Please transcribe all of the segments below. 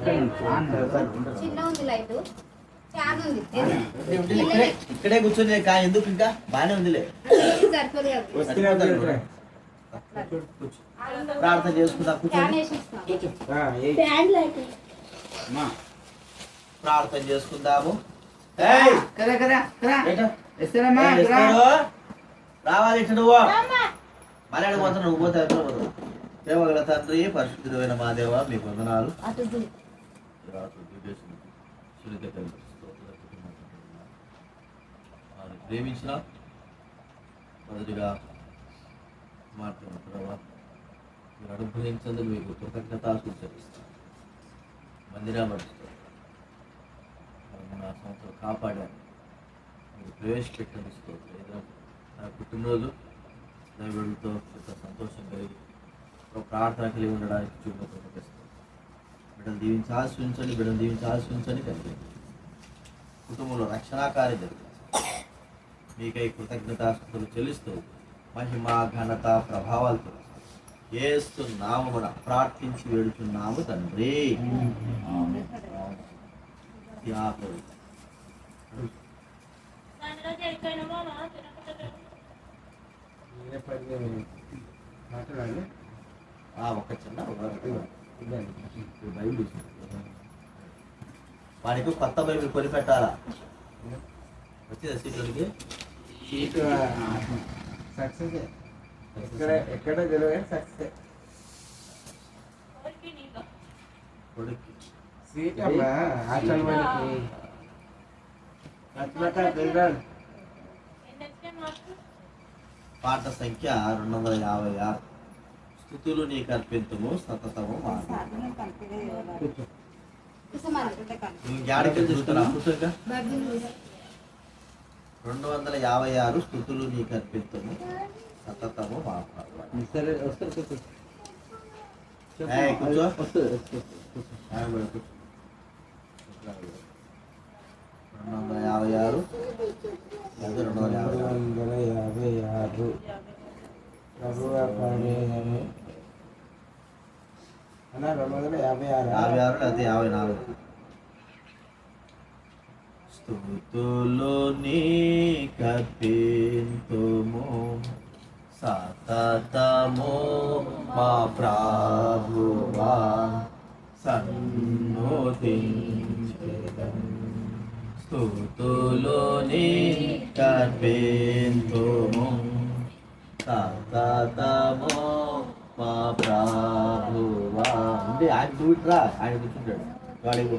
చిన్న ఉంది లైట్ చాలా ఉంది ఇక్కడే కూర్చొని ఎందుకు ఇంకా బాగానే ఉందిలే సరిపోదు ప్రార్థన చేసుకుందా ప్రార్థన చేసుకుందాము రావాలి ఇట్లా నువ్వు మళ్ళీ పోతా నువ్వు పోతే ప్రేమగల తండ్రి పరిశుద్ధుడైన మా దేవ మీ వందనాలు ప్రేమించిన మొదటిగా మాట్లాడిన ప్రభావ మీరు అనుగ్రహించేందుకు మీకు కృతజ్ఞతలు చెల్లిస్తాను మందిరామరుస్తాను నా సంవత్సరం కాపాడాను మీరు ప్రవేశపెట్టనిస్తూ నా పుట్టినరోజు దైవుడితో సంతోషం కలిగి ప్రార్థన కలిగి ఉండడానికి చూపిస్తాను బిడ్డలు దీవించి ఆశ్రయించండి బిడ్డలు దీవించి ఆశ్రయించండి కలిగి కుటుంబంలో రక్షణాకార్యం జరిగింది మీకై కృతజ్ఞతాస్తుతులు చెల్లిస్తూ మహిమ ఘనత ప్రభావాలతో యేసునామమున ప్రార్థించి వేడుచున్నాము తండ్రి. ఒక చిన్న బైబిల్ వాడికి కొత్త బైబిల్ కొని పెట్టాలా వచ్చిందా సీట్లకి సీటు సక్సెస్ ఎక్కడ తెలియదు సక్సెస్ సీట్ అమ్మా హాస్టల్ పాట సంఖ్య 256 స్తుతులు నీకు అర్పించము సతతము యాడికి చూస్తారా పుస్తక 256 స్తుతులు నీకు అర్పించము సతతము కూర్చో 256 స్తుతులు నీకర్పింతుము సతతము మా ప్రభువా సన్నుతించెదం స్తుతులు నీకర్పింతుము సతతము మా ప్రభువా అంటే ఆయన చూడరా ఆయన కూర్చుంటాడు వాడికి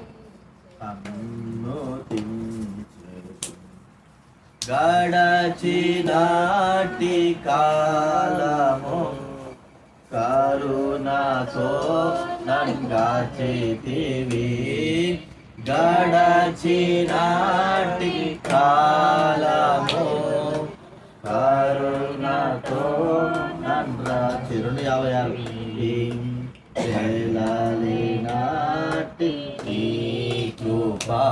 గడచినాటి కాలము కరుణతో నంగాచితివి గడచినాటి కాలము కరుణతో నంద్రాచి 256 నాటి కృపా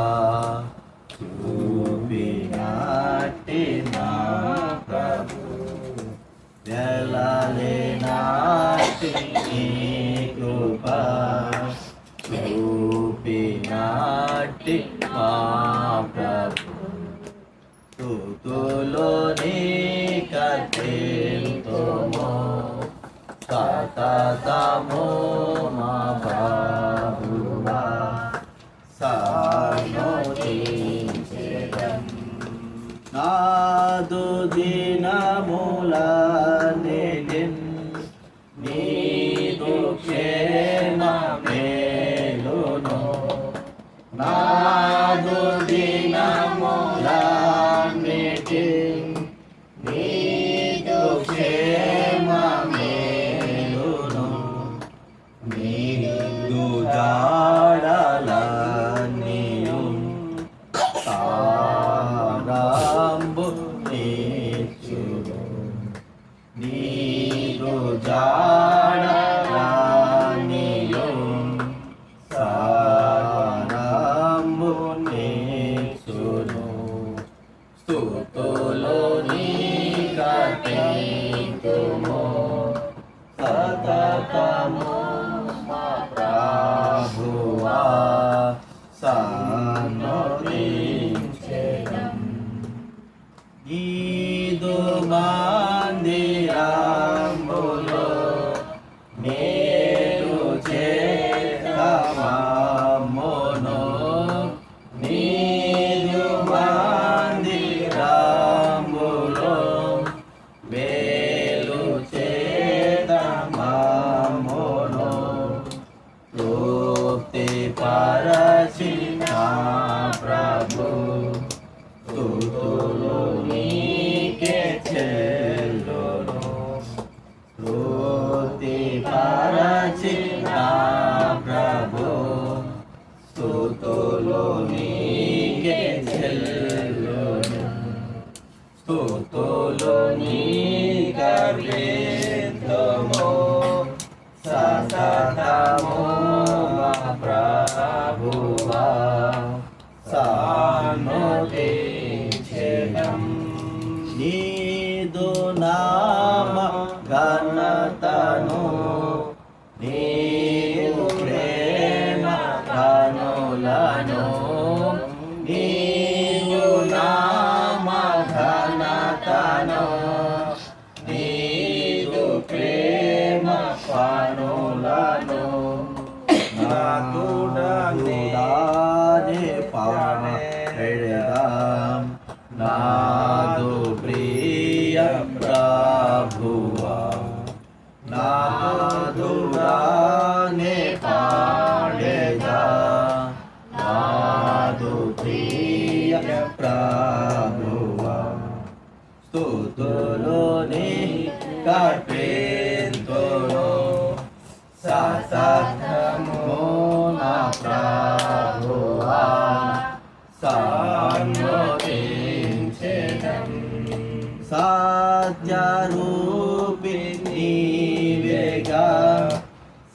చూపినాటి నా ప్రభు నాటి కృపా చూపినాటి మా ప్రభు స్తుతులు నీకర్పింతుము సతతము మా ప్రభువా సన్నుతించెదం నాదు దినముల నీదు క్షేమ మేలును నాదు దినముల నీదు క్షేమ మేలును నీదు జాడలనియు తారంబు నీచును నీదు జాడలనియు పరచిన ప్రభు స్తుతులు నీకే చెల్లును స్తుతి పరచిన ప్రభు స్తుతులు నీకే చెల్లును స్తుతులు నీకర్పితుము సతతము మా ప్రభువా సన్నుతించెదం నీదు నామ ఘనతను నీదు ప్రేమ కనులను నీదు నామ ఘనతను నీదు ప్రేమ పనులను నాదుడనే పాడెదాం నాదు ప్రియ ప్రభువా నాదుడనే పాడెదా నాదు ప్రియ ప్రభువా స్తుతులు నీకర్పితును సతతము నా ప్రభువా సన్నుతించెదం సత్యరూపి నీవేగా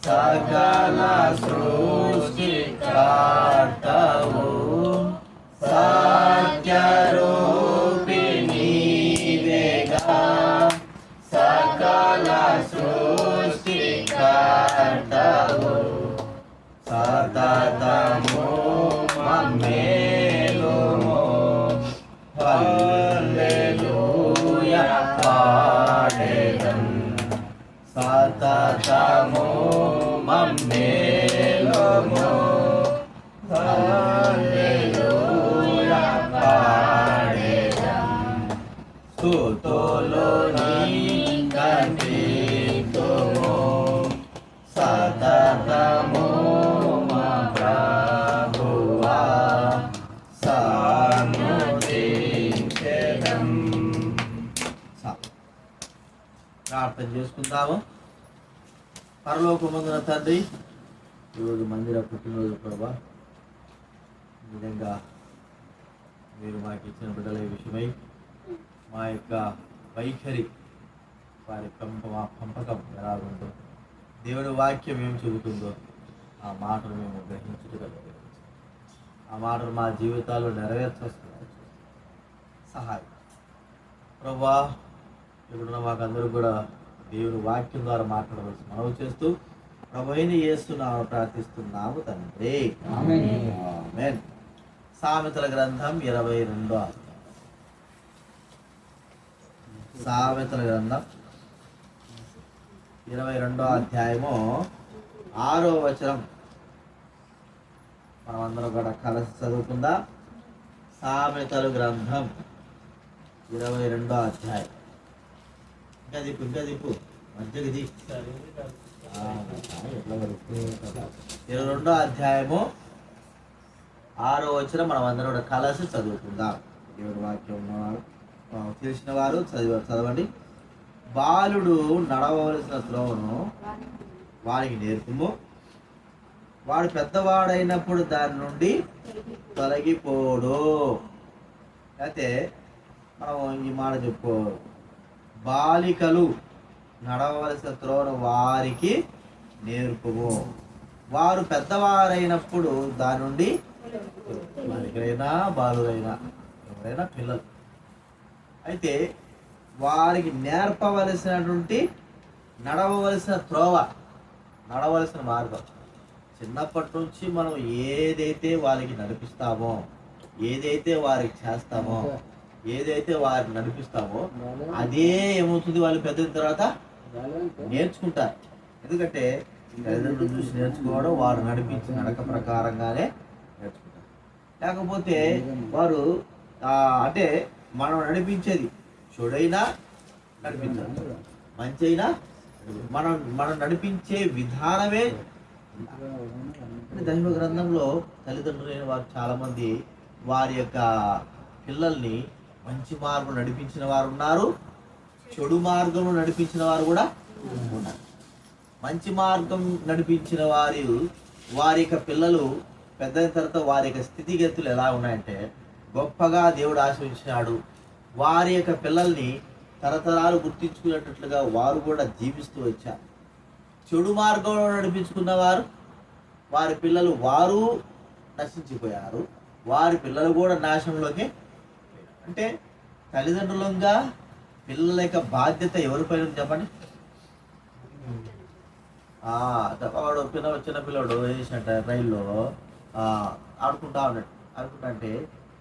సకల సృష్టికర్తవు సత్యరూపి నీవేగా సకల సృష్టికర్తవు సతతము మమ్మేలుము హల్లెలూయా పాడెదం సతతము మమ్మేలుము హల్లెలూయా పాడెదం స్తుతులు నీకర్పితుము సతతము మా ప్రభువా సన్నుతించెదం. ప్రార్థన చేసుకుందాము. పరలోకమందున తండ్రి, ఈరోజు మందిర పుట్టినరోజు ప్రభా, నిజంగా మీరు మాకు ఇచ్చిన బిడ్డల విషయమై మా యొక్క వైఖరి వారి పంపకం ఎలా ఉందో, దేవుని వాక్యం ఏం చెబుతుందో ఆ మాటను మేము గ్రహించుకోగలిగాం. ఆ మాటను మా జీవితాల్లో నెరవేర్చొస్తున్నాయి. సహాయం ప్రభా, ఇప్పుడున్న మాకందరూ కూడా దేవుని వాక్యం ద్వారా మాట్లాడవలసి మనవి చేస్తూ ప్రభువైన యేసునామమున ప్రార్థిస్తున్నాము తండ్రి. ఆమేన్. సామెతల గ్రంథం 22వ అధ్యాయం. సామెతల గ్రంథం 22వ అధ్యాయము 6వ వచనం మనమందరం కూడా కలిసి చదువుకుందాం. సామెతల గ్రంథం 22వ అధ్యాయం. ఇంకా దిప్పు మధ్యది 22వ అధ్యాయము 6వ వచనం మనమందరం కూడా కలిసి చదువుకుందాం. దేవుడి వాక్యం ఉన్నవారు తెలిసిన వారు చదవండి. బాలుడు నడవవలసిన త్రోవను వారికి నేర్పుము, వాడు పెద్దవాడైనప్పుడు దాని నుండి తొలగిపోడు. అయితే మనం ఈ మాట చెప్పుకో, బాలికలు నడవవలసిన త్రోవను వారికి నేర్పుము, వారు పెద్దవారైనప్పుడు దాని నుండి, బాలికలైనా బాలురైనా ఎవరైనా పిల్లలు, అయితే వారికి నేర్పవలసినటువంటి నడవవలసిన త్రోవ, నడవలసిన మార్గం. చిన్నప్పటి నుంచి మనం ఏదైతే వారికి నడిపిస్తామో, ఏదైతే వారికి చేస్తామో, ఏదైతే వారిని నడిపిస్తామో అదే ఏమవుతుంది, వాళ్ళు పెద్దయిన తర్వాత నేర్చుకుంటారు. ఎందుకంటే తల్లిదండ్రులు చూసి నేర్చుకోవడం, వారు నడిపించిన నడక ప్రకారంగానే నేర్చుకుంటారు. లేకపోతే వారు అంటే మనం నడిపించేది చెడైనా నడిపించాలి, మంచి అయినా మనం నడిపించే విధానమే దైవ గ్రంథంలో తల్లిదండ్రులైన వారు చాలామంది వారి యొక్క పిల్లల్ని మంచి మార్గం నడిపించిన వారు ఉన్నారు, చెడు మార్గంలో నడిపించిన వారు కూడా ఉన్నారు. మంచి మార్గం నడిపించిన వారి యొక్క పిల్లలు పెద్ద తర్వాత వారి యొక్క స్థితిగతులు ఎలా ఉన్నాయంటే గొప్పగా దేవుడు ఆశ్రయించినాడు. వారి యొక్క పిల్లల్ని తరతరాలు గుర్తించుకునేటట్లుగా వారు కూడా జీవిస్తూ వచ్చారు. చెడు మార్గంలో నడిపించుకున్న వారి పిల్లలు వారు నశించిపోయారు, వారి పిల్లలు కూడా నాశనంలోకి. అంటే తల్లిదండ్రులంగా పిల్లల యొక్క బాధ్యత ఎవరిపైన ఉంది చెప్పండి. వాడు చిన్న పిల్లడు వేసినట్ట రైల్లో ఆడుకుంటా ఉన్నాడు. ఆడుకుంటా అంటే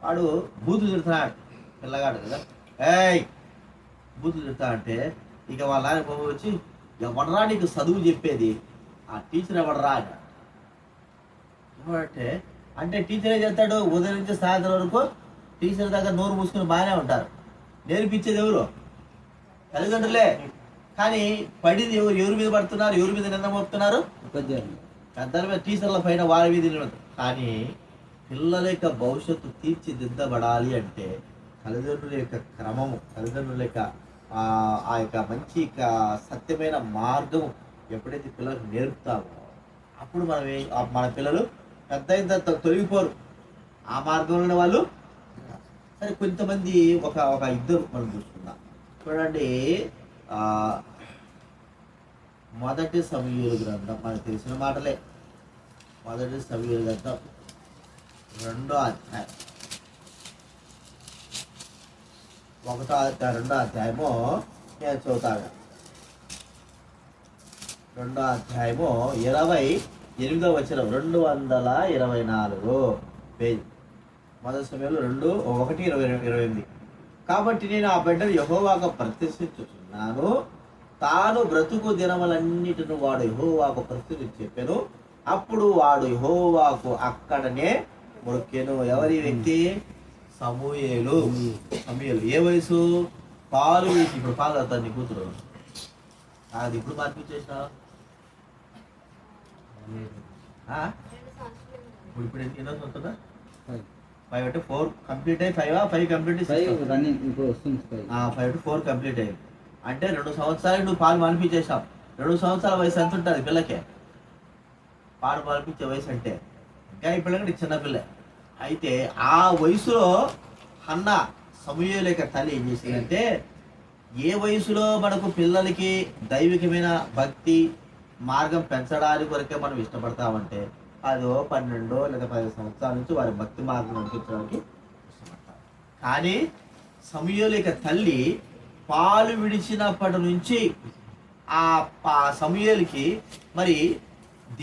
వాడు బూతులు తిడుతున్నాడు పిల్లగాడు కదా. బూతులు తిడతా అంటే ఇక వాళ్ళ ఆయన వచ్చి ఎవడరా నీకు చదువు చెప్పేది, ఆ టీచర్ ఎవడరా అంటే టీచర్ ఏం చేస్తాడు, ఉదయం నుంచి సాయంత్రం వరకు టీచర్ దగ్గర నోరు మూసుకొని బాగానే ఉంటారు. నేర్పించేది ఎవరు? తల్లిదండ్రులే. కానీ పడింది ఎవరి మీద పడుతున్నారు, ఎవరి మీద నింద మోపుతున్నారు? పెద్దల మీద, టీచర్ల పైన వారి మీద. కానీ పిల్లల యొక్క భవిష్యత్తు తీర్చిదిద్దబడాలి అంటే తల్లిదండ్రుల యొక్క క్రమము, తల్లిదండ్రుల యొక్క ఆ యొక్క మంచి సత్యమైన మార్గము ఎప్పుడైతే పిల్లలకు నేర్పుతామో అప్పుడు మన పిల్లలు పెద్ద అయిన తర్వాత తొలగిపోరు, ఆ మార్గంలోనే వాళ్ళు. సరే, కొంతమంది ఒక ఇద్దరు మనం చూసుకుందాం. చూడండి, మొదటి సమూయేలు గ్రంథం మనకు తెలిసిన మాటలే. మొదటి సమూయేలు గ్రంథం 2వ అధ్యాయం, 2వ అధ్యాయము నేను చదువుతాను. 2వ అధ్యాయము 28వ వచనం, 224 పేజీ. మొదటి సమయంలో 2:1-28. కాబట్టి నేను ఆ బిడ్డను యెహోవాకు ప్రతిష్ఠించుచున్నాను, తాను బ్రతుకు దినములన్నిటిని వాడు యెహోవాకు ప్రతిష్ఠించి చెప్పాను. అప్పుడు వాడు యెహోవాకు అక్కడనే మొక్కెను. ఎవరి వ్యక్తి? సమూయేలు. ఏ వయసు? పాలు వేసి. ఇప్పుడు పాలు అవుతాను నీ కూతురు, అది ఇప్పుడు మార్పించేసిన ఇప్పుడు ఎన్నో వస్తుందా? 5 అంటే 4 కంప్లీట్ అయ్యి 5 కంప్లీట్ 5 to 4 కంప్లీట్ అయ్యింది. అంటే 2 సంవత్సరాలు నువ్వు పాలు మానిపించేసావు. 2 సంవత్సరాల వయసు ఎంత ఉంటుంది పిల్లకే? పాలు మానిపించే వయసు అంటే ఇంకా ఈ పిల్లకి చిన్నపిల్ల. అయితే ఆ వయసులో హన్నా సమూయేలు యొక్క తల్లి ఏం చేసిందంటే, ఏ వయసులో మనకు పిల్లలకి దైవికమైన భక్తి మార్గం పెంచడానికి వరకే మనం ఇష్టపడతామంటే అదో 12 లేదా 10 సంవత్సరాల నుంచి వారి భక్తి మార్గం అనిపించడానికి ఇష్టపడతారు. కానీ సమూయేలు యొక్క తల్లి పాలు విడిచినప్పటి నుంచి ఆ సమూయేలుకి మరి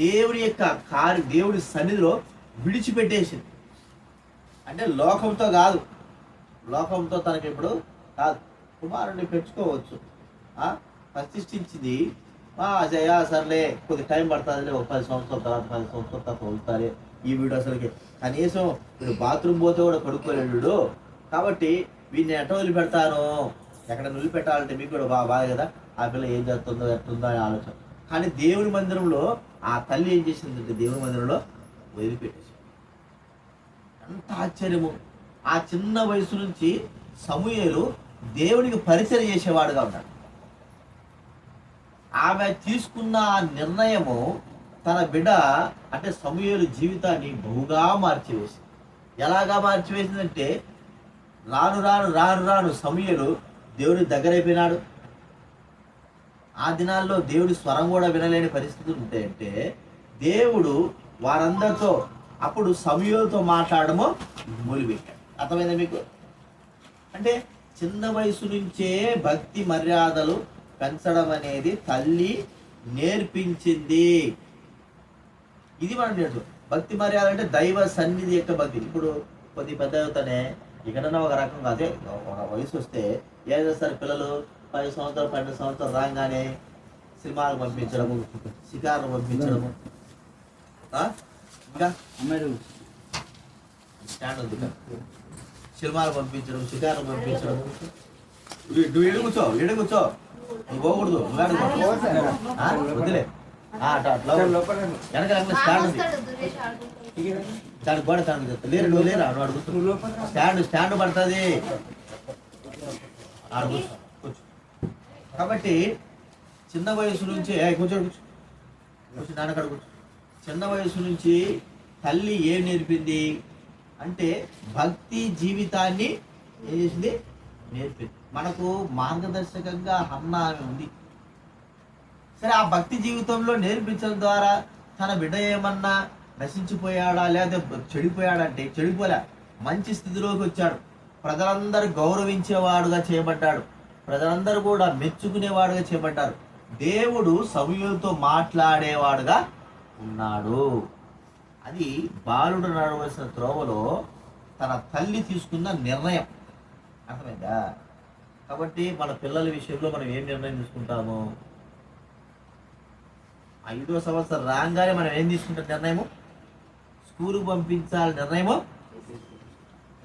దేవుడి యొక్క దేవుడి సన్నిధిలో విడిచిపెట్టేసింది. అంటే లోకంతో కాదు, లోకంతో తనకి ఇప్పుడు కాదు, కుమారుడిని పెంచుకోవచ్చు. ప్రతిష్ఠించింది. జయ సర్లే కొద్ది టైం పడుతుంది, ఒక 10 సంవత్సరాల తర్వాత 10 సంవత్సరాల తర్వాత వదులుతారే ఈ వీడు. అసలుకి కనీసం వీడు బాత్రూమ్ పోతే కూడా కడుక్కోలేడు. కాబట్టి వీడిని ఎట్ట వదిలిపెడతాను, ఎక్కడ వదిలిపెట్టాలంటే మీకు కూడా బాగా కదా, ఆ పిల్ల ఏం చేస్తుందో ఎట్టుందో అని ఆలోచన. కానీ దేవుని మందిరంలో ఆ తల్లి ఏం చేసిందంటే దేవుని మందిరంలో వదిలిపెట్టేసి. ఎంత ఆశ్చర్యము! ఆ చిన్న వయసు నుంచి సమూయేలు దేవునికి పరిచయం చేసేవాడుగా ఉన్నాడు. ఆమె తీసుకున్న ఆ నిర్ణయము తన బిడ్డ అంటే సమూయేలు జీవితాన్ని బహుగా మార్చివేసింది. ఎలాగా మార్చివేసిందంటే రాను రాను రాను రాను సమూయేలు దేవుడి దగ్గరైపోయినాడు. ఆ దినాల్లో దేవుడి స్వరం కూడా వినలేని పరిస్థితులు ఉంటాయంటే దేవుడు వారందరితో అప్పుడు సమూయేలుతో మాట్లాడము మొదలుపెట్టాడు. అర్థమైందా మీకు? అంటే చిన్న వయసు నుంచే భక్తి మర్యాదలు పెంచడం అనేది తల్లి నేర్పించింది. ఇది మనం నేర్చు. భక్తి మర్యాద అంటే దైవ సన్నిధి యొక్క భక్తి. ఇప్పుడు కొద్ది పెద్ద అవుతానే ఇక్కడన్నా ఒక రకంగా, అదే ఒక వయసు వస్తే ఏం చేస్తారు పిల్లలు? 10 సంవత్సరాలు 12 సంవత్సరాలు రాగానే సినిమాలు పంపించడము, షికారులు పంపించడము, ఇంకా స్టాండ్ ఉంది, సినిమాలు పంపించడం, షికారులు పంపించడం. నువ్వు ఎడు కూర్చో నువ్వు పోకూడదు, నువ్వు వదిలే. అట్లా వెనకాల స్టాండ్ ఉంది, సురేష్ ఆడుకుంటాడు. దాని గోడ తాను చెప్తా లేరు నువ్వు లేరా నువ్వు అడుగుతు స్టాండ్ పడుతుంది అడుగు కూర్చో. కాబట్టి చిన్న వయసు నుంచి కూర్చో నాన్నకాడ కూర్చో. చిన్న వయసు నుంచి తల్లి ఏం నేర్పింది అంటే భక్తి జీవితాన్ని ఏం చేసింది నేర్పింది. మనకు మార్గదర్శకంగా అమ్మ ఆమె ఉంది. సరే ఆ భక్తి జీవితంలో నేర్పించడం ద్వారా తన బిడ్డ ఏమన్నా నశించిపోయాడా లేదా చెడిపోయాడంటే చెడిపోలే, మంచి స్థితిలోకి వచ్చాడు. ప్రజలందరూ గౌరవించేవాడుగా చేయబడ్డాడు. ప్రజలందరూ కూడా మెచ్చుకునేవాడుగా చేయబడ్డారు. దేవుడు సమూయేలుతో మాట్లాడేవాడుగా ఉన్నాడు. అది బాలుడు నడవలసిన త్రోవలో తన తల్లి తీసుకున్న నిర్ణయం. అర్థమైందా? కాబట్టి మన పిల్లల విషయంలో మనం ఏం నిర్ణయం తీసుకుంటాము? 5వ సంవత్సరం రాగానే మనం ఏం తీసుకుంటాం నిర్ణయము? స్కూలుకు పంపించాలి నిర్ణయము.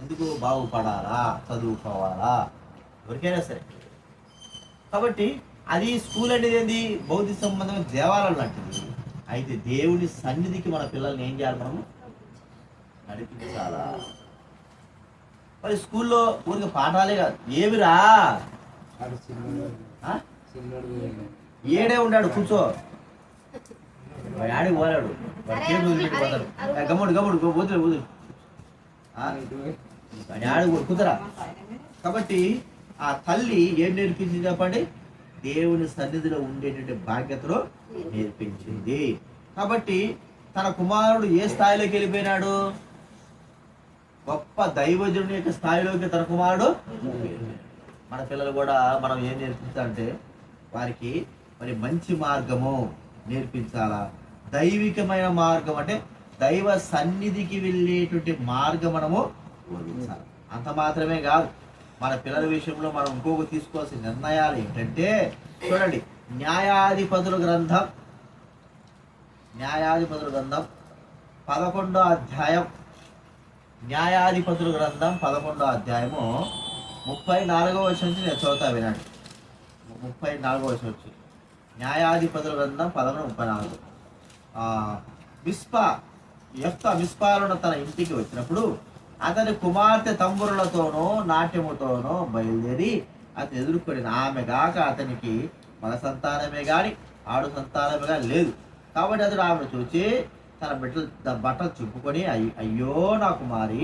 ఎందుకు? బాగుపడాలా, చదువుకోవాలా, ఎవరికైనా సరే. కాబట్టి అది స్కూల్ అనేది ఏంది? భౌతిక సంబంధమైన దేవాలయం లాంటిది. అయితే దేవుని సన్నిధికి మన పిల్లల్ని ఏం చేయాలి? మనము నడిపించాలా. మరి స్కూల్లో ఊరికి పాఠాలే కాదు, ఏమిరా ఏడే ఉన్నాడు కూర్చో, ఆడికి పోరాడు, గమ్ముడు వదులు వదులు ఆడికి కూతురా. కాబట్టి ఆ తల్లి ఏం నేర్పించింది చెప్పండి? దేవుని సన్నిధిలో ఉండేటువంటి బాధ్యతలో నేర్పించింది. కాబట్టి తన కుమారుడు ఏ స్థాయిలోకి వెళ్ళిపోయినాడు? గొప్ప దైవజనుని యొక్క స్థాయిలోకి తన కుమారుడు. మన పిల్లలు కూడా మనం ఏం నేర్పించాలంటే వారికి మరి మంచి మార్గము నేర్పించాలా. దైవికమైన మార్గం అంటే దైవ సన్నిధికి వెళ్ళేటువంటి మార్గం మనము బోధించాలి. అంత మాత్రమే కాదు, మన పిల్లల విషయంలో మనం ఇంకొక తీసుకోవాల్సిన నిర్ణయాలు ఏంటంటే చూడండి, న్యాయాధిపతుల గ్రంథం 11వ అధ్యాయం, న్యాయాధిపతుల గ్రంథం 11వ అధ్యాయము 34వ వచనం నుంచి నేను చదువుతా వినండి. 34వ వచనం వచ్చి న్యాయాధిపతుల గ్రంథం 11:34. మిస్పాలో తన ఇంటికి వచ్చినప్పుడు అతని కుమార్తె తంబురులతోనో నాట్యముతోనో బయలుదేరి అతను ఎదుర్కొనిన ఆమె గాక అతనికి మన సంతానమే గాని ఆడు సంతానమే గాని లేదు. కాబట్టి అతడు ఆమెను చూచి తన బట్టలు చింపుకొని, అయ్యో నా కుమారి,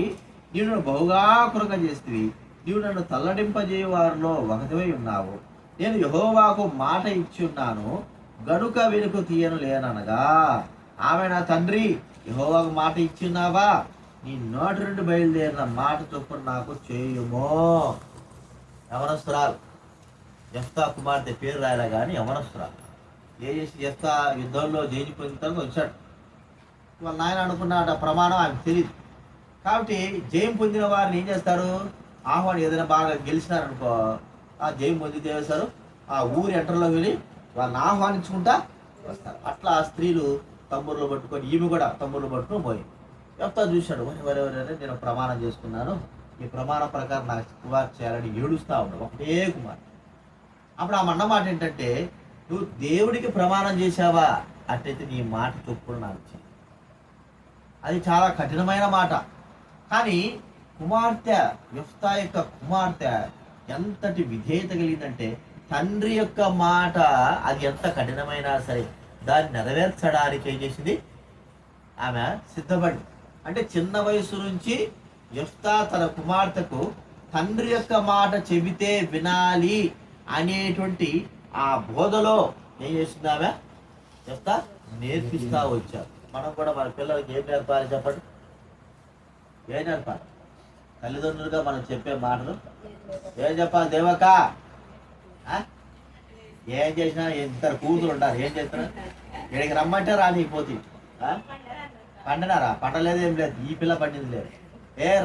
నీవు నన్ను బహుగా కృంగ చేస్తేవి, నీవు నన్ను తల్లడింపజేయ వారిలో ఒకటివై ఉన్నావు. నేను యెహోవాకు మాట ఇచ్చి ఉన్నాను గనుక వెనుక తీయను లేననగా, ఆమె నా తండ్రి యెహోవాకు మాట ఇచ్చిన్నావా? నీ నోటి నుండి బయలుదేరిన మాట చొప్పున నాకు చేయుమో. యవనస్తురాలు, యెఫ్తా కుమార్తె పేరు రాయలా కానీ యవనస్తురాలు. ఏ చేసి యెఫ్తా యుద్ధంలో జయించి పొందిన తర్వాత వచ్చాడు. వాళ్ళ నాయన అనుకున్నాడు ప్రమాణం ఆమెకు తెలియదు. కాబట్టి జయం పొందిన వారిని ఏం చేస్తారు? ఆహ్వానం ఏదైనా బాగా గెలిచినారనుకో, ఆ జయం పొందితే వేస్తారు, ఆ ఊరి ఎంటర్లో వెళ్ళి వాళ్ళని ఆహ్వానించుకుంటా వస్తారు. అట్లా ఆ స్త్రీలు తమ్ముళ్ళు పట్టుకొని, ఈమె కూడా తమ్ముళ్ళు పట్టుకొని పోయింది. యెఫ్తా చూశాడు, ఎవరెవరైనా నేను ప్రమాణం చేసుకున్నాను, ఈ ప్రమాణం ప్రకారం నాకు కుమార్ చేయాలని ఏడుస్తూ ఉన్నాడు, ఒకటే కుమార్. అప్పుడు ఆ అన్నమాట ఏంటంటే, నువ్వు దేవుడికి ప్రమాణం చేశావా? అట్టయితే నీ మాట చొప్పున నాకు చెయ్యి. అది చాలా కఠినమైన మాట. కానీ కుమార్తె, యెఫ్తా యొక్క కుమార్తె ఎంతటి విధేయత కలిగిందంటే, తండ్రి యొక్క మాట అది ఎంత కఠినమైనా సరే దాన్ని నెరవేర్చడానికి ఏం చేసింది? ఆమె సిద్ధపడి. అంటే చిన్న వయసు నుంచి యెఫ్తా తన కుమార్తెకు తండ్రి యొక్క మాట చెబితే వినాలి అనేటువంటి ఆ బోధలో ఏం చేసింది ఆమె? యెఫ్తా నేర్పిస్తా వచ్చారు. మనం కూడా మన పిల్లలకి ఏం నేర్పాలి చెప్పండి? ఏం నేర్పాలి? తల్లిదండ్రులుగా మనం చెప్పే మాటలు ఏం చెప్పాలి? దేవక ఏం చేసినా ఇద్దరు కూతురు ఉంటారు, ఏం చేస్తున్నారు? ఇక్కడికి రమ్మంటే రానిపోతే పండినారా? పండలేదు, ఏం లేదు, ఈ పిల్ల పండింది లేదు.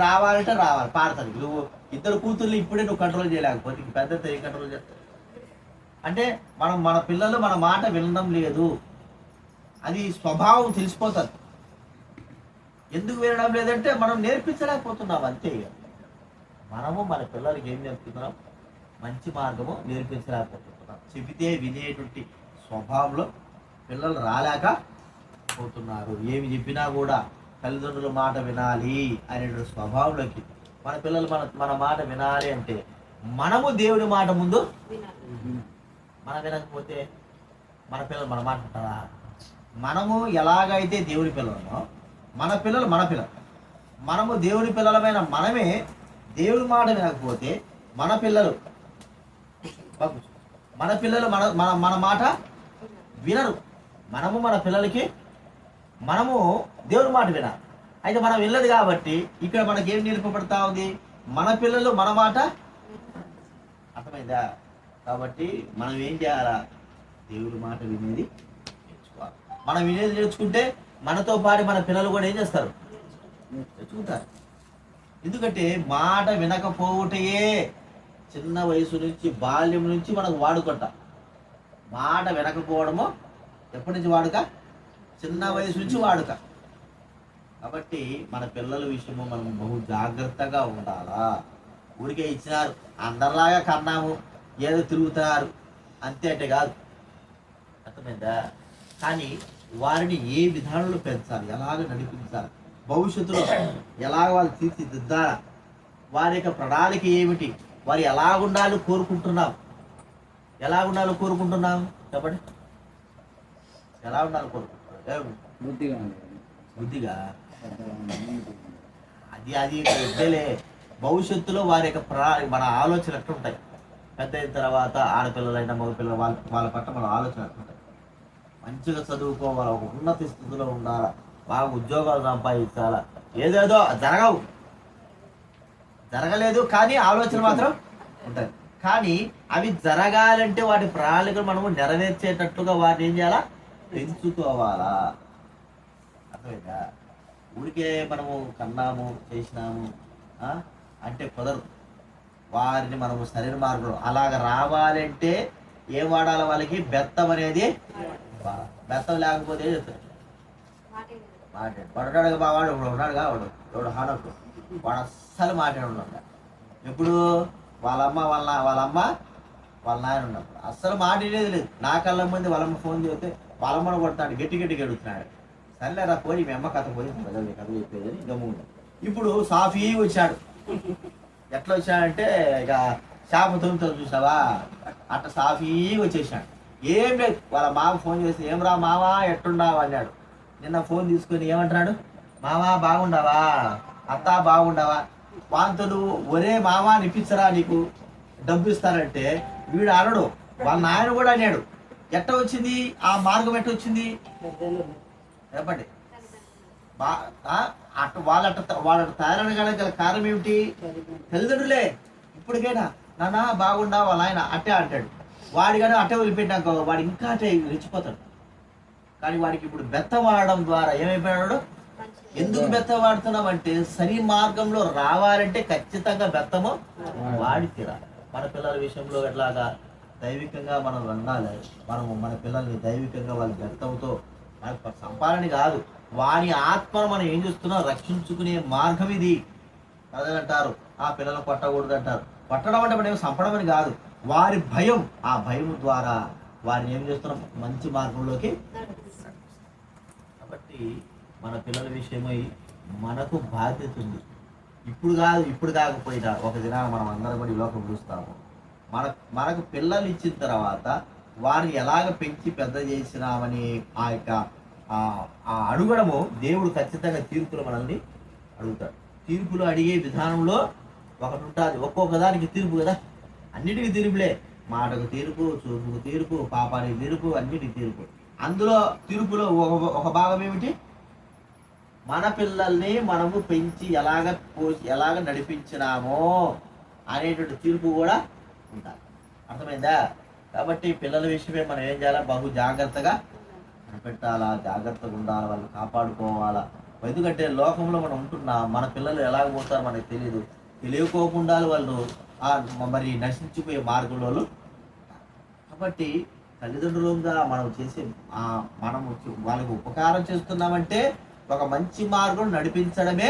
రావాలంటే రావాలి, పాడతారు. నువ్వు ఇద్దరు కూతుర్లు ఇప్పుడే నువ్వు కంట్రోల్ చేయలేకపోతే ఇంక పెద్ద ఏం కంట్రోల్ చేస్తారు? అంటే మన పిల్లలు మన మాట వినడం లేదు, అది స్వభావం తెలిసిపోతుంది. ఎందుకు వినడం లేదంటే మనం నేర్పించలేకపోతున్నాం, అంతే. మనము మన పిల్లలకి ఏం నేర్పుతున్నాం? మంచి మార్గము నేర్పించలేకపోతున్నాం. చెబితే వినేటువంటి స్వభావంలో పిల్లలు రాలేక పోతున్నారు. ఏమి చెప్పినా కూడా తల్లిదండ్రుల మాట వినాలి అనే స్వభావంలోకి మన పిల్లలు మన మాట వినాలి అంటే మనము దేవుడి మాట ముందు మనం వినకపోతే మన పిల్లలు మన మాట వింటారా? మనము ఎలాగైతే దేవుడి పిల్లలమో మన పిల్లలు మనము దేవుడి పిల్లలమైన మనమే దేవుడి మాట వినకపోతే మన పిల్లలు మన మాట వినరు. మనము మన పిల్లలకి మనము దేవుడి మాట వినాలి. అయితే మనం వినలేదు కాబట్టి ఇక్కడ మనకేం నేర్పబడతా ఉంది? మన పిల్లలు మన మాట అర్థమైందా? కాబట్టి మనం ఏం చేయాలా? దేవుడి మాట వినేది నేర్చుకోవాలి. మనం వినేది నేర్చుకుంటే మనతో పాటు మన పిల్లలు కూడా ఏం చేస్తారు? నేర్చుకుంటారు. ఎందుకంటే మాట వినకపోవటయే చిన్న వయసు నుంచి బాల్యం నుంచి మనకు వాడుకుంటా. మాట వినకపోవడము ఎప్పటి నుంచి వాడుక? చిన్న వయసు నుంచి వాడుక. కాబట్టి మన పిల్లల విషయము మనం బహు జాగ్రత్తగా ఉండాలా. ఊరికే ఇచ్చినారు అందరిలాగా కన్నాము ఏదో తిరుగుతున్నారు అంతే అంటే కాదు. అర్థమైందా? కానీ వారిని ఏ విధానంలో పెంచాలి, ఎలాగ నడిపించాలి, భవిష్యత్తులో ఎలాగ వాళ్ళు తీర్చిదిద్దాలా, వారి యొక్క ప్రణాళిక ఏమిటి, వారు ఎలాగుండాలి కోరుకుంటున్నాం చెప్పండి. ఎలా ఉండాలి కోరుకుంటున్నాం? బుద్ధిగా అది పెద్దలే. భవిష్యత్తులో వారి యొక్క మన ఆలోచనలు ఎట్లుంటాయి? పెద్ద అయిన తర్వాత ఆడపిల్లలైనా మగపిల్లలు వాళ్ళ పట్ల మన ఆలోచన ఎట్లుంటాయి? మంచిగా చదువుకోవాలి, ఒక ఉన్నత స్థితిలో ఉండాలా, బాగా ఉద్యోగాలు సంపాదించాలా. ఏదేదో జరగలేదు కానీ ఆలోచన మాత్రం ఉంటుంది. కానీ అవి జరగాలంటే వాటి ప్రణాళికలు మనము నెరవేర్చేటట్లుగా వాటిని ఏం చేయాలా? పెంచుకోవాలా. అర్థమైందా? ఊరికే మనము కన్నాము చేసినాము అంటే కుదరదు. వారిని మనము సరైన మార్గంలో అలాగ రావాలంటే ఏం వాడాలి? వాళ్ళకి బెత్తం అనేది. బెత్తం లేకపోతే ఏం చెప్తారు? వాడు వాడు ఉన్నాడుగా వాడు హానకు వాడు అస్సలు మాట్లాడు. ఎప్పుడు వాళ్ళమ్మ వాళ్ళ నాయన ఉన్నప్పుడు అస్సలు మాట్లాడేది లేదు. నా కళ్ళ ముందు వాళ్ళమ్మ ఫోన్ చేస్తే వాళ్ళమ్మను కొడతాడు, గట్టి గడుగుతున్నాడు. సర్లేరా పోయి మీ అమ్మ కథ పోయి కథ చెప్పేది అని గమ్ముంది. ఇప్పుడు సాఫీ వచ్చాడు. ఎట్లా వచ్చాడంటే ఇక చేప తొమ్మిది చూసావా అట్లా సాఫీ వచ్చేసాడు. ఏం లేదు. వాళ్ళ మామ ఫోన్ చేసి ఏమరా మావా ఎట్టుండావా అన్నాడు. నిన్న ఫోన్ తీసుకొని ఏమంటున్నాడు? మావా బాగుండావా, అత్త బాగుండావా. వాంతులు ఒరే మావా నిప్పించరా నీకు డబ్బు ఇస్తారంటే వీడు అనడు, వాళ్ళ నాయన కూడా అన్నాడు. ఎట్ట వచ్చింది ఆ మార్గం? ఎట్ట వచ్చింది చెప్పండి. వాళ్ళ తయారనగల కారణం ఏమిటి? తల్లిదండ్రులే. ఇప్పటికైనా నాన్న బాగుండా వాళ్ళ ఆయన అట్టే అంటాడు. వాడి కానీ అట్టే వదిలిపెట్టాక వాడు ఇంకా అట్టే రెచ్చిపోతాడు. కానీ వాడికి ఇప్పుడు బెత్త వాడడం ద్వారా ఏమైపోయాడు? ఎందుకు బెత్త వాడుతున్నాం అంటే సరి మార్గంలో రావాలంటే ఖచ్చితంగా బెత్తము వాడి తీరాలి. మన పిల్లల విషయంలో ఎట్లాగా దైవికంగా మనం రంగాలి. మనము మన పిల్లల్ని దైవికంగా వాళ్ళ బెత్తంతో మనకు సంపాదన కాదు, వాని ఆత్మను మనం ఏం చేస్తున్నాం? రక్షించుకునే మార్గం ఇది. అదేంటారు ఆ పిల్లలను కొట్టకూడదు అంటారు. కొట్టడం అంటే మనం చంపడం అని కాదు. వారి భయం, ఆ భయం ద్వారా వారిని ఏం చేస్తున్నాం? మంచి మార్గంలోకి. కాబట్టి మన పిల్లల విషయమై మనకు బాధ్యత ఉంది. ఇప్పుడు కాకపోయినా ఒక దినాన మనం అందరం కూడా ఈ లోకం చూస్తాము. మనకు పిల్లలు ఇచ్చిన తర్వాత వారిని ఎలాగ పెంచి పెద్ద చేసినామని ఆ యొక్క ఆ అడుగడము దేవుడు ఖచ్చితంగా తీర్పులు మనల్ని అడుగుతాడు. తీర్పులు అడిగే విధానంలో ఒకటి ఉంటుంది. ఒక్కొక్క దానికి తీర్పు కదా, అన్నిటికీ తీర్పులే. మాటకు తీర్పు, చూపుకు తీర్పు, పాపానికి తీర్పు, అన్నిటికి తీర్పు. అందులో తీర్పులో ఒక భాగం ఏమిటి? మన పిల్లల్ని మనము పెంచి ఎలాగ నడిపించినామో అనేటువంటి తీర్పు కూడా ఉంటారు. అర్థమైందా? కాబట్టి పిల్లల విషయమే మనం ఏం చేయాలా? బహు జాగ్రత్తగా పెట్టాలా, జాగ్రత్తగా ఉండాలి, వాళ్ళు కాపాడుకోవాలా. ఎందుకంటే లోకంలో మనం ఉంటున్నా మన పిల్లలు ఎలాగ పోతారో మనకు తెలియదు. తెలియకోకుండా వాళ్ళు మరి నశించిపోయే మార్గంలో. కాబట్టి తల్లిదండ్రులుగా మనం చేసే మనము వాళ్ళకి ఉపకారం చేస్తున్నామంటే ఒక మంచి మార్గం నడిపించడమే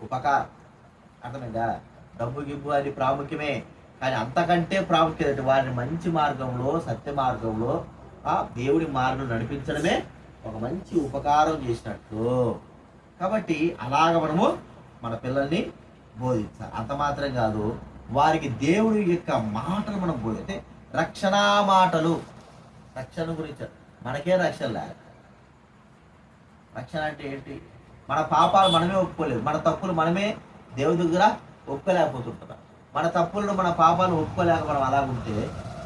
ఉపకారం. అర్థమైందా? డబ్బు గిబ్బు అది ప్రాముఖ్యమే, కానీ అంతకంటే ప్రాముఖ్యత వారిని మంచి మార్గంలో, సత్య మార్గంలో, దేవుడి మార్గం నడిపించడమే ఒక మంచి ఉపకారం చేసినట్లు. కాబట్టి అలాగ మనము మన పిల్లల్ని బోధించాలి. అంత మాత్రం కాదు, వారికి దేవుడి యొక్క మాటలు మనం బోధిస్తే రక్షణా మాటలు. రక్షణ గురించి మనకే రక్షణ లేదు. రక్షణ అంటే ఏంటి? మన పాపాలు మనమే ఒప్పుకోలేదు, మన తప్పులు మనమే దేవుడి దగ్గర ఒప్పుకోలేకపోతుంటున్నాం. మన తప్పులను మన పాపాలను ఒప్పుకోలేక మనం అలాగుంటే,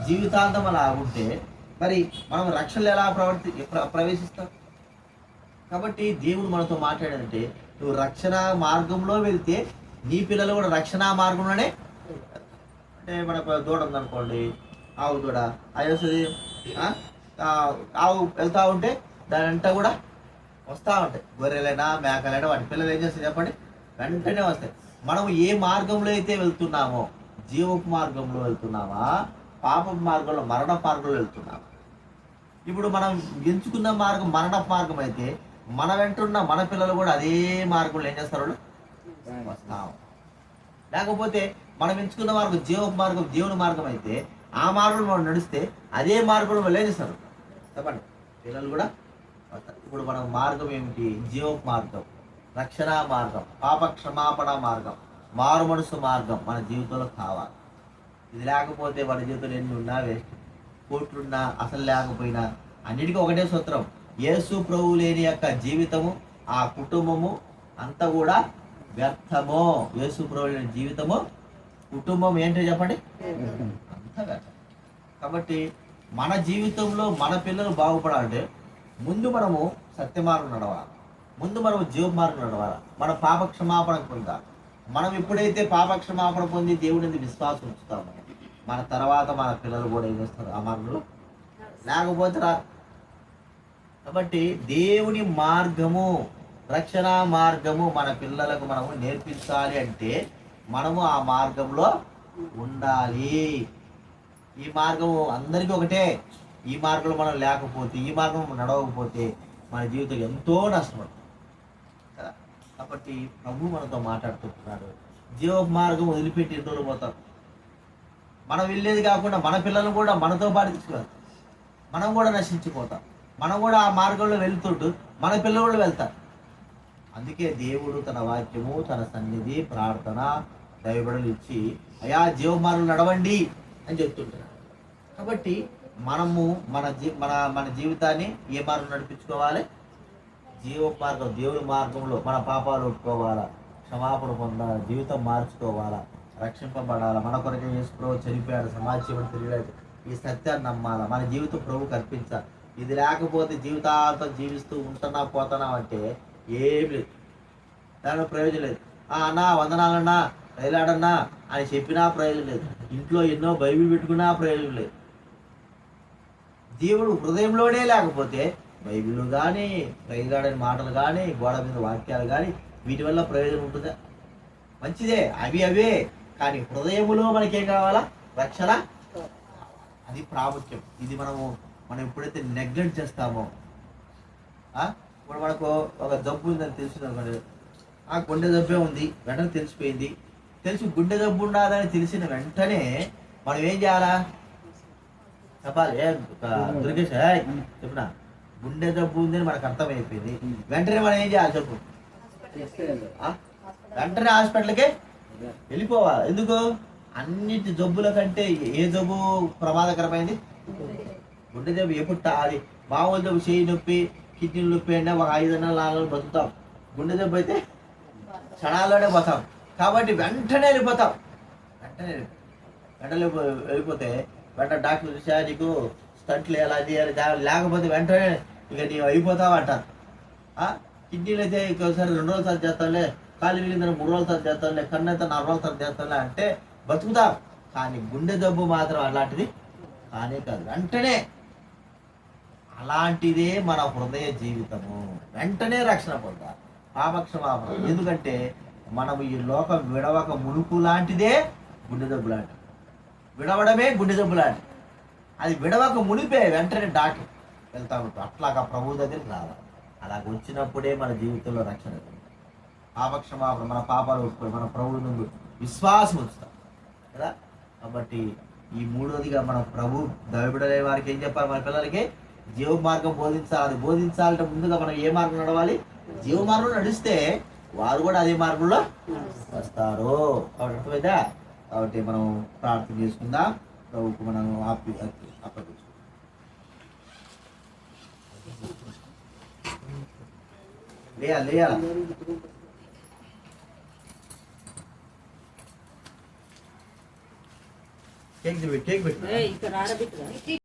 జీవితాంతం అలాగుంటే మరి మనం రక్షణలు ఎలా ప్రవేశిస్తాం? కాబట్టి దేవుడు మనతో మాట్లాడాడంటే, నువ్వు రక్షణ మార్గంలో వెళ్తే నీ పిల్లలు కూడా రక్షణ మార్గంలోనే. అంటే మనకు దూడ ఉందనుకోండి, ఆవు దూడ, అది వస్తుంది. ఆవు వెళ్తూ ఉంటే దాని అంతా కూడా వస్తూ ఉంటాయి. గొర్రెలైనా మేకలైనా వాటి పిల్లలు ఏం చేస్తాయి చెప్పండి? వెంటనే వస్తాయి. మనం ఏ మార్గంలో అయితే వెళ్తున్నామో, జీవపు మార్గంలో వెళ్తున్నామా, పాప మార్గంలో, మరణ మార్గంలో వెళ్తున్నామా? ఇప్పుడు మనం ఎంచుకున్న మార్గం మరణ మార్గం అయితే మన వెంటున్న మన పిల్లలు కూడా అదే మార్గంలో ఏం చేస్తారు? వస్తాం. లేకపోతే మనం ఎంచుకున్న మార్గం జీవపు మార్గం, దేవుని మార్గం అయితే ఆ మార్గంలో మనం నడిస్తే అదే మార్గంలో వాళ్ళు ఏం చేస్తారు చెప్పండి? పిల్లలు కూడా వస్తారు. ఇప్పుడు మన మార్గం ఏమిటి? జీవపు మార్గం, రక్షణ మార్గం, పాప క్షమాపణ మార్గం, మారు మనసు మార్గం మన జీవితంలో కావాలి. ఇది లేకపోతే మన జీవితంలో ఎన్ని ఉన్నా వేస్ట్, కోట్లున్నా అసలు లేకపోయినా అన్నిటికీ ఒకటే సూత్రం, యేసు ప్రభువు లేని యొక్క జీవితము, ఆ కుటుంబము అంతా కూడా వ్యర్థము. యేసు ప్రభువు లేని జీవితము, కుటుంబం ఏంటో చెప్పండి, అంతా వ్యర్థం. కాబట్టి మన జీవితంలో మన పిల్లలు బాగుపడాలంటే ముందు మనము సత్యమార్గం నడవాలి, ముందు మనము జీవ మార్గం నడవాలి, మన పాప క్షమాపణ పొందాలి. మనం ఎప్పుడైతే పాప క్షమాపణ పొంది దేవుడిని విశ్వాసం ఉంచుతామో మన తర్వాత మన పిల్లలు కూడా ఏం చేస్తారు? ఆ మార్గంలో లేకపోతే రా. కాబట్టి దేవుని మార్గము, రక్షణ మార్గము మన పిల్లలకు మనము నేర్పించాలి అంటే మనము ఆ మార్గంలో ఉండాలి. ఈ మార్గము అందరికీ ఒకటే. ఈ మార్గంలో మనం లేకపోతే, ఈ మార్గం నడవకపోతే మన జీవితం ఎంతో నష్టపడుతుంది కదా. కాబట్టి ప్రభు మనతో మాట్లాడుతుంటున్నాడు, జీవ మార్గం వదిలిపెట్టి ఎన్ని రోజులు పోతాం. మనం వెళ్ళేది కాకుండా మన పిల్లలను కూడా మనతో పాటు తీసుకువెళ్తాం, మనం కూడా నశించిపోతాం. మనం కూడా ఆ మార్గంలో వెళ్తుంటూ మన పిల్లలు కూడా వెళ్తారు. అందుకే దేవుడు తన వాక్యము, తన సన్నిధి, ప్రార్థన, దైవబడులు ఇచ్చి అయా జీవ మార్గం నడవండి అని చెప్తుంటారు. కాబట్టి మనము మన జీవితాన్ని ఏ మార్గం నడిపించుకోవాలి? జీవ మార్గం, దేవుని మార్గంలో మన పాపాలు ఒప్పుకోవాలా, క్షమాపణ పొందాలా, జీవితం మార్చుకోవాలా, రక్షింపబడాలా, మన కొరకు యేసు ప్రభు చనిపోయాడు, సమాజం తిరిగాడు, ఈ సత్యాన్ని నమ్మాలా, మన జీవితం ప్రభువుకి అర్పించాలి. ఇది లేకపోతే జీవితాంతం జీవిస్తూ ఉంటున్నా పోతున్నా అంటే ఏం లేదు, దానిలో ప్రయోజనం లేదు. అన్నా వందనాలన్నా, రైలాడన్నా అని చెప్పినా ప్రయోజనం లేదు, ఇంట్లో ఎన్నో బైబిల్ పెట్టుకున్నా ప్రయోజనం లేదు. దేవుడు హృదయంలోనే లేకపోతే బైబిల్ కానీ, రైలాడని మాటలు కానీ, గోడ మీద వాక్యాలు కానీ వీటి వల్ల ప్రయోజనం ఉంటుందా? మంచిదే, అవే. కానీ హృదయములో మనకేం కావాలా? రక్షణ. అది ప్రాముఖ్యం. ఇది మనం ఎప్పుడైతే నెగ్లెక్ట్ చేస్తామో, ఇప్పుడు మనకు ఒక జబ్బు ఉందని తెలిసింది, ఆ గుండె జబ్బే ఉంది వెంటనే తెలిసిపోయింది, గుండె జబ్బు ఉండదని తెలిసిన వెంటనే మనం ఏం చేయాలా? చెప్పాలి, దుర్గేష్ చెప్పునా, గుండె జబ్బు ఉందని మనకు అర్థమైపోయింది, వెంటనే మనం ఏం చేయాలి చెప్పు? వెంటనే హాస్పిటల్కే వెళ్ళిపోవాలి. ఎందుకు? అన్నిటి జబ్బుల కంటే ఏ జబ్బు ప్రమాదకరమైంది? గుండె జబ్బు. ఎప్పుడు అది మామూలు జబ్బు, చేయి నొప్పి, కిడ్నీలు నొప్పి అంటే ఒక 5 నెలలు 4 నెలలు బతుకుతాం. గుండె జబ్బు అయితే క్షణాల్లోనే పోతాం. కాబట్టి వెంటనే వెళ్ళిపోతాం. వెంటనే వెళ్ళిపోతే వెంటనే డాక్టర్ చూసా నీకు స్టంట్లు ఎలా చేయాలి, లేకపోతే వెంటనే ఇక నీవు అయిపోతావు అంటారు. కిడ్నీలు అయితే ఒకసారి 2 రోజుల సార్లు చేస్తానులే, కాలు విరిగిందని 3 రోజుల సార్లు చేస్తానులే, కన్ను అయితే 4 రోజుల సార్లు చేస్తానులే అంటే బతుకుతాం. కానీ గుండె జబ్బు మాత్రం అలాంటిది కానే కాదు, వెంటనే. అలాంటిదే మన హృదయ జీవితము. వెంటనే రక్షణ పొందాలి, పాపక్షమాపణ. ఎందుకంటే మనం ఈ లోకం విడవక మునుపు లాంటిదే గుండె జబ్బు లాంటిది. విడవడమే గుండె జబ్బు లాంటిది. అది విడవక మునిపే వెంటనే డాక్టర్ వెళ్తా ఉంటాం. అట్లాగా ప్రభు దగ్గరికి రావాలి. అలాగ వచ్చినప్పుడే మన జీవితంలో రక్షణ, పాపక్షమాపణ, మన పాపాలు ఒప్పుకొని మన ప్రభువు నుండి విశ్వాసం ఉంచుతాం కదా. కాబట్టి ఈ మూడోదిగా మన ప్రభు దైవబడే వారికి ఏం చెప్పాలి? మన పిల్లలకి జీవ మార్గం బోధించాలి. అది బోధించాలంటే ముందుగా మనం ఏ మార్గం నడవాలి? జీవ మార్గంలో నడిస్తే వారు కూడా అదే మార్గంలో వస్తారు. కాబట్టి అర్థమైందా? కాబట్టి మనం ప్రార్థన చేసుకుందాం. ప్రభువుకు మనం అప్పగించుకుందాం. లేయాలి కేక్ పెట్టి